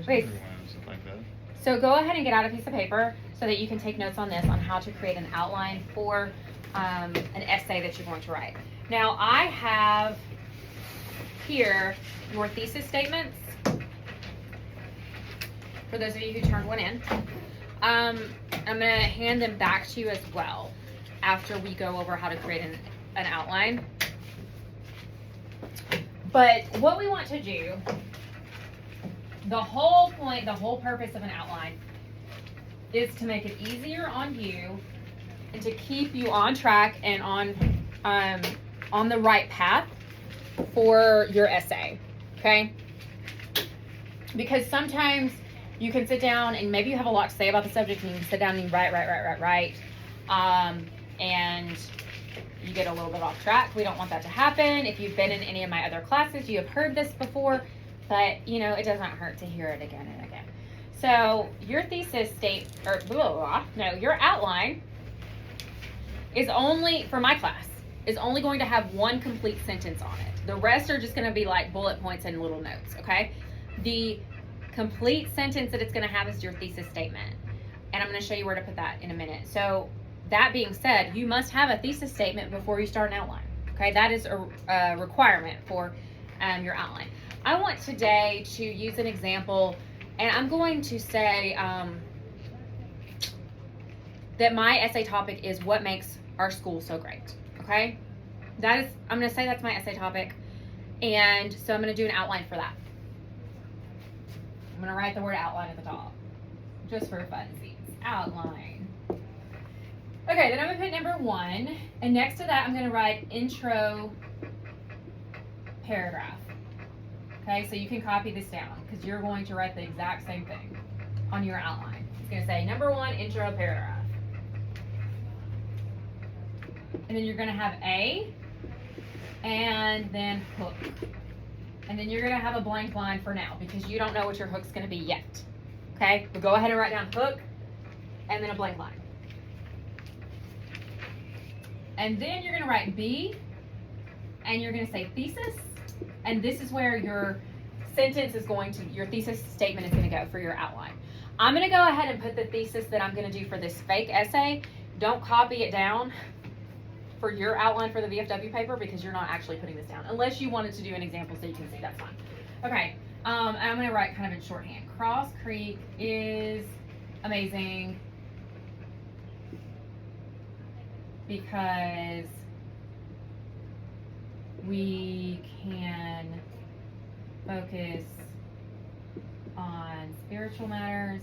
Okay. and stuff like that. So go ahead and get out a piece of paper so that you can take notes on this, on how to create an outline for an essay that you're going to write. Now I have here your thesis statements, for those of you who turned one in. I'm going to hand them back to you as well after we go over how to create an outline. But what we want to do, the whole point, the whole purpose of an outline is to make it easier on you and to keep you on track and on the right path for your essay, okay? Because sometimes you can sit down and maybe you have a lot to say about the subject and you can sit down and you write, and you get a little bit off track. We don't want that to happen. If you've been in any of my other classes, you have heard this before, but you know, it doesn't hurt to hear it again and again. So your thesis your outline is only, for my class, is only going to have one complete sentence on it. The rest are just going to be like bullet points and little notes, okay? The complete sentence that it's going to have is your thesis statement. And I'm going to show you where to put that in a minute. So that being said, you must have a thesis statement before you start an outline, okay? That is a requirement for your outline. I want today to use an example, and I'm going to say that my essay topic is what makes our school so great, okay? I'm going to say that's my essay topic, and so I'm going to do an outline for that. I'm going to write the word outline at the top, just for funsies. Outline. Okay, then I'm going to put number 1, and next to that I'm going to write intro paragraph. Okay, so you can copy this down because you're going to write the exact same thing on your outline. It's going to say number 1, intro paragraph. And then you're going to have A, and then hook. And then you're going to have a blank line for now because you don't know what your hook's going to be yet. Okay, but go ahead and write down hook and then a blank line. And then you're going to write B, and you're going to say thesis. And this is where your sentence is going to, your thesis statement is going to go for your outline. I'm going to go ahead and put the thesis that I'm going to do for this fake essay. Don't copy it down for your outline for the VFW paper because you're not actually putting this down. Unless you wanted to do an example so you can see, that's fine. Okay, I'm going to write kind of in shorthand. Cross Creek is amazing because we can focus on spiritual matters,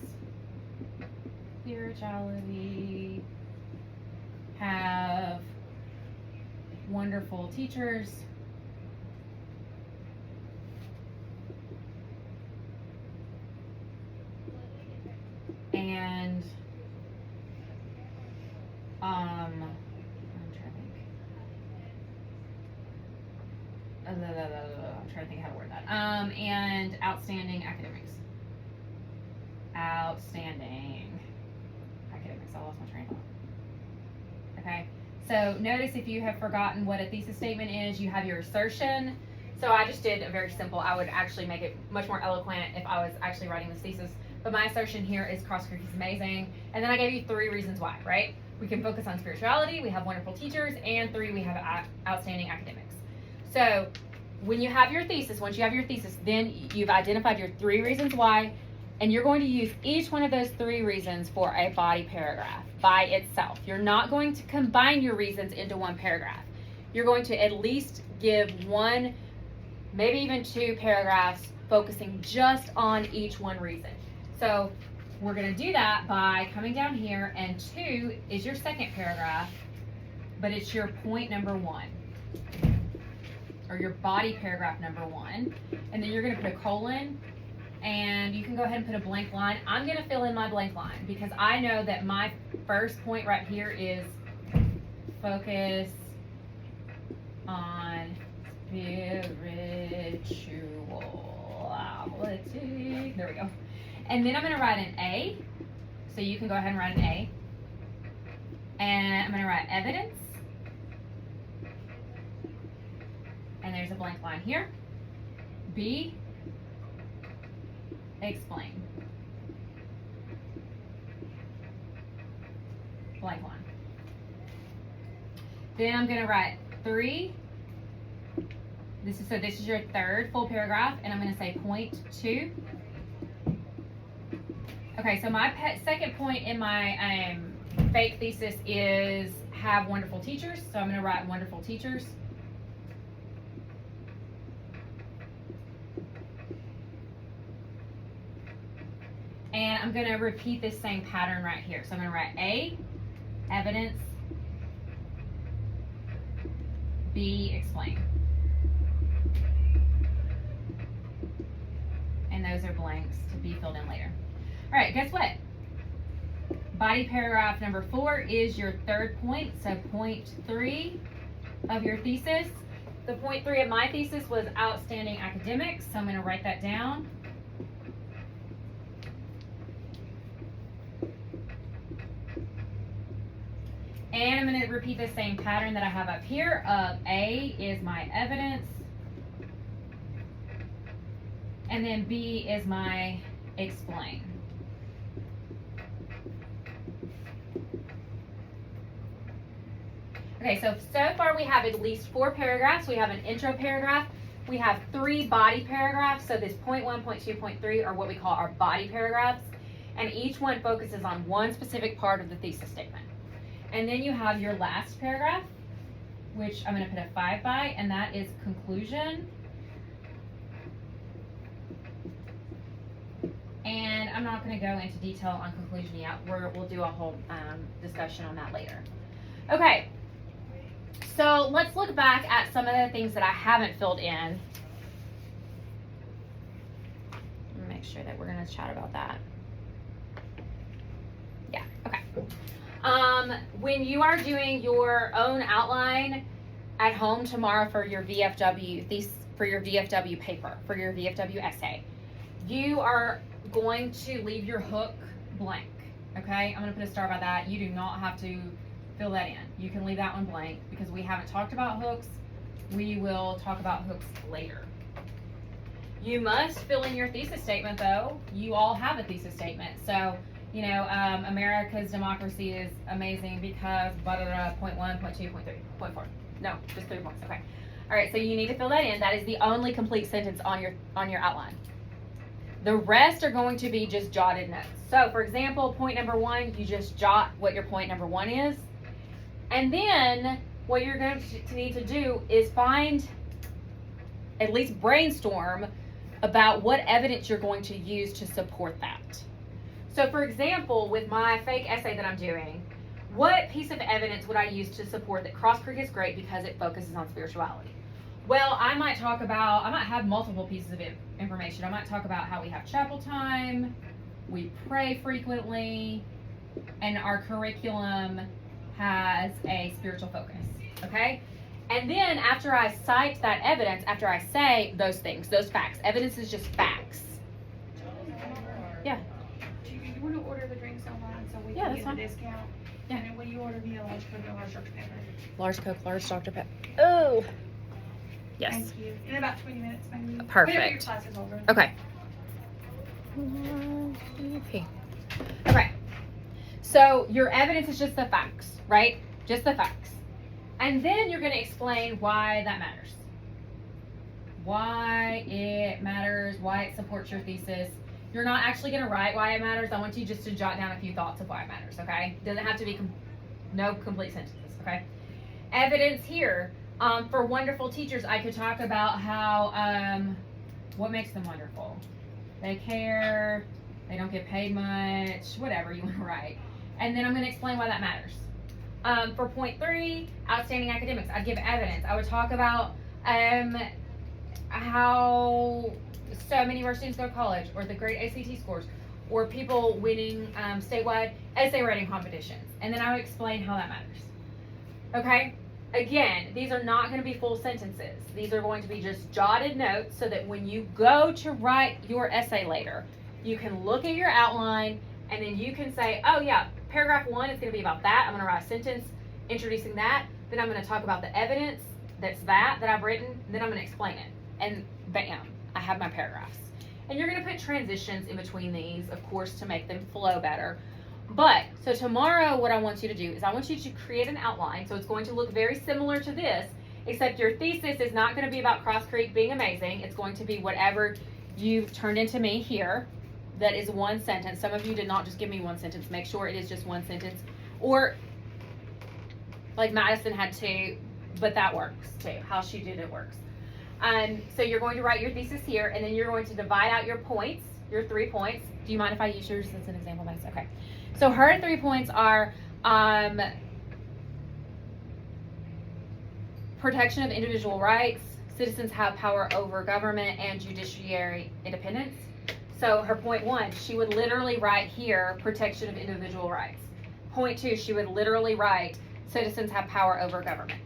spirituality, have wonderful teachers, and I'm trying to think how to word that. And outstanding academics. Outstanding academics. I lost my train of thought. Okay. So notice if you have forgotten what a thesis statement is, you have your assertion. So I just did a very simple, I would actually make it much more eloquent if I was actually writing this thesis. But my assertion here is Cross Creek is amazing. And then I gave you 3 reasons why, right? We can focus on spirituality, we have wonderful teachers, and 3, we have outstanding academics. So when you have your thesis, once you have your thesis, then you've identified your 3 reasons why, and you're going to use each one of those 3 reasons for a body paragraph by itself. You're not going to combine your reasons into one paragraph. You're going to at least give 1, maybe even 2 paragraphs focusing just on each one reason. So we're going to do that by coming down here, and 2 is your second paragraph, but it's your point number 1, or your body paragraph number 1, and then you're going to put a colon, and you can go ahead and put a blank line. I'm going to fill in my blank line because I know that my first point right here is focus on spirituality. There we go. And then I'm going to write an A, so you can go ahead and write an A. And I'm going to write evidence. And there's a blank line here. B. explain. Blank one. Then I'm going to write 3. This is your third full paragraph, and I'm going to say point 2. Okay, so my second point in my fake thesis is have wonderful teachers. So I'm going to write wonderful teachers. And I'm going to repeat this same pattern right here. So I'm going to write A, evidence, B, explain. And those are blanks to be filled in later. All right, guess what? Body paragraph number 4 is your third point. So point 3 of your thesis. The point 3 of my thesis was outstanding academics. So I'm going to write that down. And I'm going to repeat the same pattern that I have up here of A is my evidence, and then B is my explain. Okay, so far we have at least 4 paragraphs. We have an intro paragraph. We have 3 body paragraphs. So this point 1, point 2, point 3 are what we call our body paragraphs. And each one focuses on one specific part of the thesis statement. And then you have your last paragraph, which I'm going to put a 5 by, and that is conclusion. And I'm not going to go into detail on conclusion yet. We'll do a whole discussion on that later. Okay, so let's look back at some of the things that I haven't filled in. Let me make sure that we're going to chat about that. Yeah, okay. When you are doing your own outline at home tomorrow for your VFW paper, for your VFW essay, you are going to leave your hook blank. Okay, I'm going to put a star by that. You do not have to fill that in. You can leave that one blank because we haven't talked about hooks. We will talk about hooks later. You must fill in your thesis statement though. You all have a thesis statement. So, you know, America's democracy is amazing because blah, blah, blah, point 1, point 2, point 3, point 4. No, just 3 points. Okay. All right, so you need to fill that in. That is the only complete sentence on your outline. The rest are going to be just jotted notes. So, for example, point number 1, you just jot what your point number 1 is. And then what you're going to need to do is find, at least brainstorm about what evidence you're going to use to support that. So for example, with my fake essay that I'm doing, what piece of evidence would I use to support that Cross Creek is great because it focuses on spirituality? Well, I might have multiple pieces of information. I might talk about how we have chapel time, we pray frequently, and our curriculum has a spiritual focus, okay? And then after I cite that evidence, after I say those things, those facts, evidence is just facts. Yeah. You want to order the drinks online so we Yeah, can that's get fine. the discount? Yeah. And then will you order me a large Coke and a large Dr. Pepper? Large Coke, large Dr. Pepper. Oh. Yes. Thank you. In about 20 minutes, maybe. Perfect. Whenever your class is over. Okay. Okay. So your evidence is just the facts, right? Just the facts. And then you're going to explain why that matters. Why it matters, why it supports your thesis. You're not actually going to write why it matters. I want you just to jot down a few thoughts of why it matters, okay? Doesn't have to be no complete sentences, okay? Evidence here. For wonderful teachers, I could talk about how, what makes them wonderful. They care, they don't get paid much, whatever you want to write. And then I'm going to explain why that matters. For point 3, outstanding academics, I'd give evidence. I would talk about how so many of our students go to college, or the great ACT scores, or people winning statewide essay writing competitions. And then I would explain how that matters. Okay? Again, these are not going to be full sentences. These are going to be just jotted notes so that when you go to write your essay later, you can look at your outline and then you can say, oh yeah, paragraph 1 is going to be about that. I'm going to write a sentence introducing that. Then I'm going to talk about the evidence that I've written. Then I'm going to explain it. And bam, I have my paragraphs. And you're going to put transitions in between these, of course, to make them flow better. But, so tomorrow what I want you to do is I want you to create an outline. So it's going to look very similar to this, except your thesis is not going to be about Cross Creek being amazing. It's going to be whatever you've turned into me here. That is one sentence. Some of you did not just give me one sentence. Make sure it is just one sentence. Or, like Madison had two, but that works too. How she did it works. So you're going to write your thesis here, and then you're going to divide out your points, your 3 points. Do you mind if I use yours as an example, Madison? Okay. So her 3 points are protection of individual rights, citizens have power over government, and judiciary independence. So her point 1, she would literally write here, protection of individual rights. Point 2, she would literally write, citizens have power over government.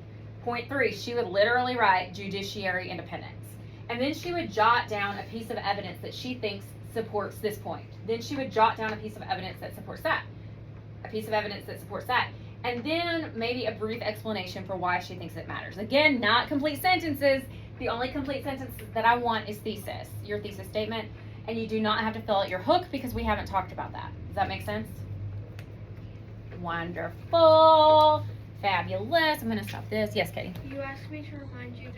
Point 3, she would literally write, judiciary independence. And then she would jot down a piece of evidence that she thinks supports this point. Then she would jot down a piece of evidence that supports that. A piece of evidence that supports that. And then maybe a brief explanation for why she thinks it matters. Again, not complete sentences. The only complete sentence that I want is thesis, your thesis statement. And you do not have to fill out your hook because we haven't talked about that. Does that make sense? Wonderful. Fabulous. I'm going to stop this. Yes, Katie. You asked me to remind you to